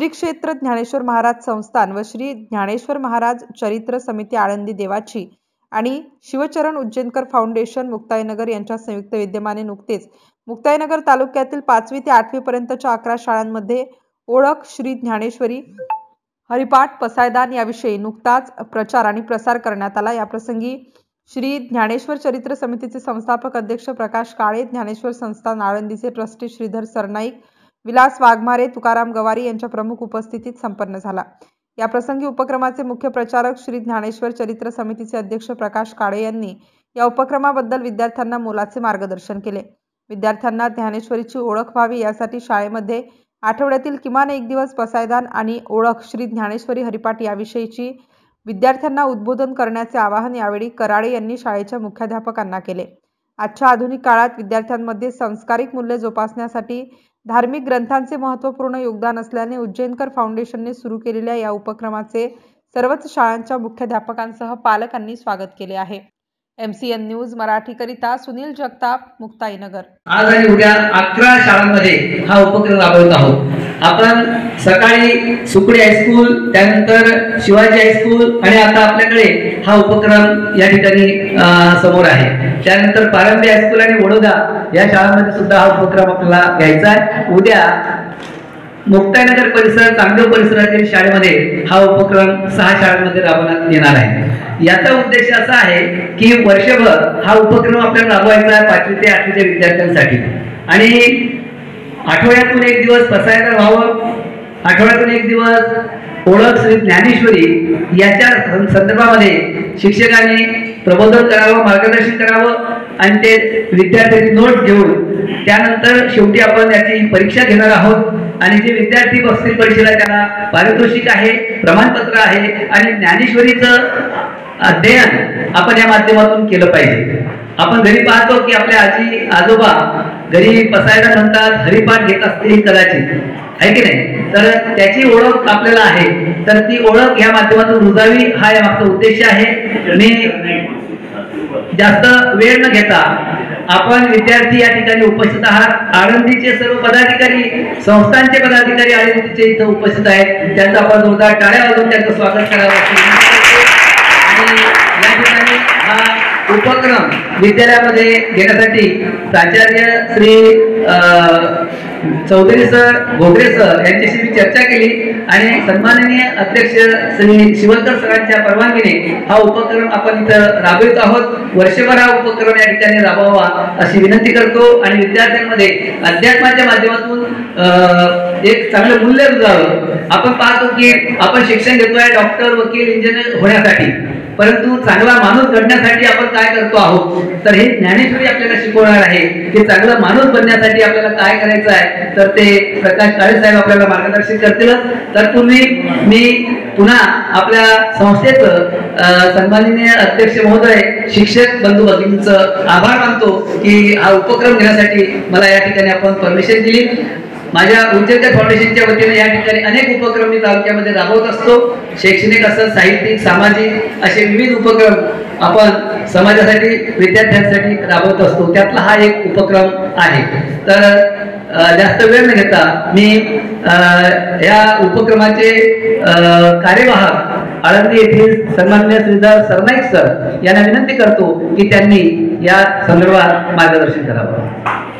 श्री क्षेत्र ज्ञानेश्वर महाराज संस्थान व श्री ज्ञानेश्वर महाराज चरित्र समिती आळंदी देवाची आणि शिवचरण उज्जैनकर फाउंडेशन मुक्ताईनगर यांच्या संयुक्त विद्यमाने नुकतेच मुक्ताईनगर तालुक्यातील 5वी ते 8वी पर्यंतच्या 11 शाळांमध्ये ओळख श्री ज्ञानेश्वरी हरिपाठ पसायदान याविषयी नुकताच प्रचार आणि प्रसार करण्यात आला। या प्रसंगी श्री ज्ञानेश्वर चरित्र समितीचे संस्थापक अध्यक्ष प्रकाश काळे, ज्ञानेश्वर संस्थान आळंदीचे ट्रस्टी श्रीधर सरनाईक, विलास वाघमारे, तुकाराम गवारी यांच्या प्रमुख उपस्थितीत संपन्न झाला। या प्रसंगी उपक्रमाचे मुख्य प्रचारक श्री ज्ञानेश्वर चरित्र समितीचे अध्यक्ष प्रकाश काळे यांनी या उपक्रमाबद्दल विद्यार्थ्यांना मोलाचे मार्गदर्शन केले। विद्यार्थ्यांना ज्ञानेश्वरीची ओळख व्हावी यासाठी शाळेमध्ये आठवड्यातील किमान एक दिवस पसायदान आणि ओळख श्री ज्ञानेश्वरी हरिपाठ याविषयीची विद्यार्थ्यांना उद्बोधन करण्याचे आवाहन यावेळी कराळे यांनी शाळेच्या मुख्याध्यापकांना केले। आजच्या आधुनिक काळात विद्यार्थ्यांमध्ये सांस्कारिक मूल्ये जोपासण्यासाठी धार्मिक ग्रंथांचे महत्त्वपूर्ण योगदान असल्याने उज्जैनकर फाउंडेशनने सुरू केलेल्या या उपक्रमाचे सर्वच शाळांच्या मुख्याध्यापकांसह पालकांनी स्वागत केले आहे। MCN न्यूज मराठीकरिता सुनील जगताप, मुक्ताईनगर। आज आणि उद्या 11 शाळांमध्ये हा उपक्रम राबवत आहोत। आपण सकाळी सुकडी हायस्कूल, त्यानंतर शिवाजी हायस्कूल आणि आता आपल्याकडे हा उपक्रम या ठिकाणी समोर आहे। त्यानंतर पारंबी हायस्कूल आणि वडोदा या शाळांमध्ये सुद्धा हा उपक्रम आपल्याला घ्यायचा आहे। उद्या मुक्ताईनगर परिसर, चांगदेव परिसरातील शाळेमध्ये हा उपक्रम 6 शाळांमध्ये राबवण्यात येणार आहे। याचा उद्देश असा आहे की वर्षभर हा उपक्रम आपल्याला राबवायचा आहे 5वी ते 8वीच्या विद्यार्थ्यांसाठी आणि आठवड्यातून एक दिवस पसायदान व्हावं, आठवड्यातून एक दिवस ओळख श्री ज्ञानेश्वरी याच्या संदर्भामध्ये शिक्षकांनी प्रबोधन करावं, मार्गदर्शन करावं आणि ते विद्यार्थ्यांनी नोट्स घेऊन त्यानंतर शेवटी आपण याची परीक्षा घेणार आहोत आणि जे विद्यार्थी बसतील परीक्षेला त्यांना पारितोषिक आहे, प्रमाणपत्र आहे आणि ज्ञानेश्वरीचं अध्ययन आपण या माध्यमातून केलं पाहिजे। आपण घरी पाहतो की आपल्या आजी आजोबा घरी पसायदान म्हणतात, हरिपाठ घेत असतील कदाचित, आहे की नाही? तर त्याची ओळख आपल्याला आहे, तर ती ओळख या माध्यमातून रुजावी हा या मागचा उद्देश आहे। मी जास्त वेळ न घेता आपण विद्यार्थी या ठिकाणी उपस्थित आहात। आळंदीचे सर्व पदाधिकारी, संस्थांचे पदाधिकारी आळंदीचे इथं उपस्थित आहेत, त्यांचा आपण जोरदार टाळ्या वाजवून त्यांचं स्वागत करावं। आणि या ठिकाणी हा उपक्रम विद्यालयामध्ये घेण्यासाठी प्राचार्य श्री चौधरी सर, घोगरे सर यांच्याशी मी चर्चा केली आणि सन्माननीय अध्यक्ष श्री शिवकर सरांच्या परवानगीने हा उपक्रम आपण इथं राबवित आहोत। वर्षभर हा उपक्रम या ठिकाणी राबवावा अशी विनंती करतो आणि विद्यार्थ्यांमध्ये अध्यात्माच्या माध्यमातून एक चांगलं मूल्य रुजावं। आपण पाहतो की आपण शिक्षण घेतोय डॉक्टर, वकील, इंजिनियर होण्यासाठी, परंतु चांगला माणूस घडण्यासाठी आपण काय करतो आहोत, तर हे ज्ञानेश्वरी आपल्याला शिकवणार आहे की चांगला माणूस बनण्यासाठी आपल्याला काय करायचं आहे, तर ते प्रकाश काळे साहेब आपल्याला मार्गदर्शन करतील। तर मी पुन्हा आपल्या संस्थेचं सन्माननीय अध्यक्ष महोदय, शिक्षक बंधू भगिनींचं आभार मानतो की हा उपक्रम घेण्यासाठी मला या ठिकाणी आपण परमिशन दिली। माझ्या उज्जैनकर फाउंडेशनच्या वतीने या ठिकाणी अनेक उपक्रम मी तालुक्यामध्ये राबवत असतो। शैक्षणिक असं, साहित्यिक, सामाजिक असे विविध उपक्रम आपण समाजासाठी, विद्यार्थ्यांसाठी राबवत असतो, त्यातला हा एक उपक्रम आहे। तर जास्त वेळ न घेता मी या उपक्रमाचे कार्यवाहक आळंदी येथील सन्माननीय श्रीधर सरनाईक सर यांना विनंती करतो की त्यांनी या संदर्भात मार्गदर्शन करावं।